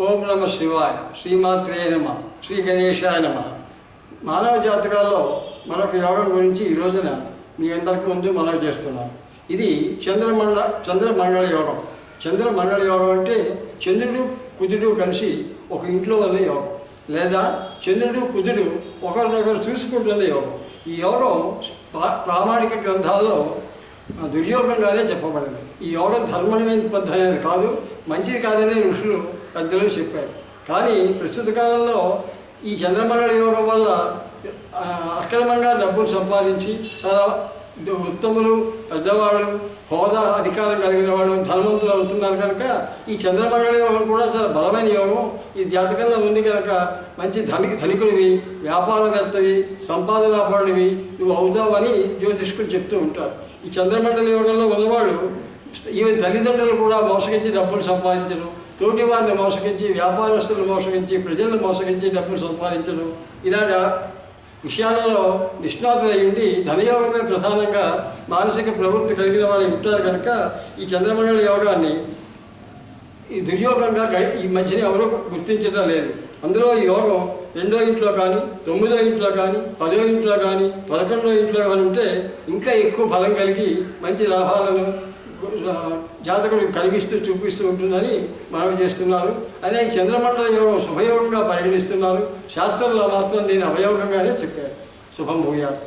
ఓం నమ శివాయ, శ్రీమాత్రే నమ, శ్రీ గణేశాయ నమ. మానవ జాతకాల్లో మరొక యోగం గురించి ఈ రోజున మీ అందరికీ ముందు మనవి చేస్తున్నాం. ఇది చంద్రమంగళ యోగం. చంద్రమంగళ యోగం అంటే చంద్రుడు కుజుడు కలిసి ఒక ఇంట్లో ఉన్న యోగం, లేదా చంద్రుడు కుజుడు ఒకరినొకరు చూసుకుంటున్న యోగం. ఈ యోగం ప్రామాణిక గ్రంథాల్లో దుర్యోగంగానే చెప్పబడింది. ఈ యోగం ధర్మనిబద్ధ అనేది కాదు, మంచిది కాదని ఋషులు పెద్దలు చెప్పారు. కానీ ప్రస్తుత కాలంలో ఈ చంద్రమంగళ యోగం వల్ల అక్రమంగా డబ్బులు సంపాదించి చాలా ఉత్తములు, పెద్దవాళ్ళు, హోదా, అధికారం కలిగిన వాళ్ళు, ధనవంతులు అవుతున్నారు కనుక ఈ చంద్రమంగళ యోగం కూడా చాలా బలమైన యోగం. ఈ జాతకంలో ఉంది కనుక మంచి ధనికుడివి, వ్యాపారవేత్తవి, సంపాదనాపరుడివి నువ్వు అవుతావని జ్యోతిష్కులు చెప్తూ ఉంటారు. ఈ చంద్రమండల యోగంలో ఉన్నవాళ్ళు ఈవెన్ తల్లిదండ్రులు కూడా మోసగించి డబ్బులు సంపాదించడం, తోటి వారిని మోసగించి, వ్యాపారస్తులు మోసగించి, ప్రజలను మోసగించి డబ్బులు సంపాదించడం, ఇలాంటి విషయాలలో నిష్ణాతులై ఉండి ధనయోగమే ప్రధానంగా మానసిక ప్రవృత్తి కలిగిన వాళ్ళు ఉంటారు కనుక ఈ చంద్రమండల యోగాన్ని ఈ దుర్యోగంగా ఈ మధ్యన ఎవరూ గుర్తించడం లేదు. అందులో ఈ యోగం 2వ ఇంట్లో కానీ, 9వ ఇంట్లో కానీ, 10వ ఇంట్లో కానీ, 11వ ఇంట్లో కానీ ఉంటే ఇంకా ఎక్కువ బలం కలిగి మంచి లాభాలను జాతకుడు కలిగిస్తూ చూపిస్తూ ఉంటుందని మనవి చేస్తున్నారు. అనే ఈ చంద్రమండల యోగం శుభయోగంగా పరిగణిస్తున్నారు. శాస్త్రంలో మాత్రం దీన్ని అవయోగంగానే చెప్పారు. శుభం భూయాత్.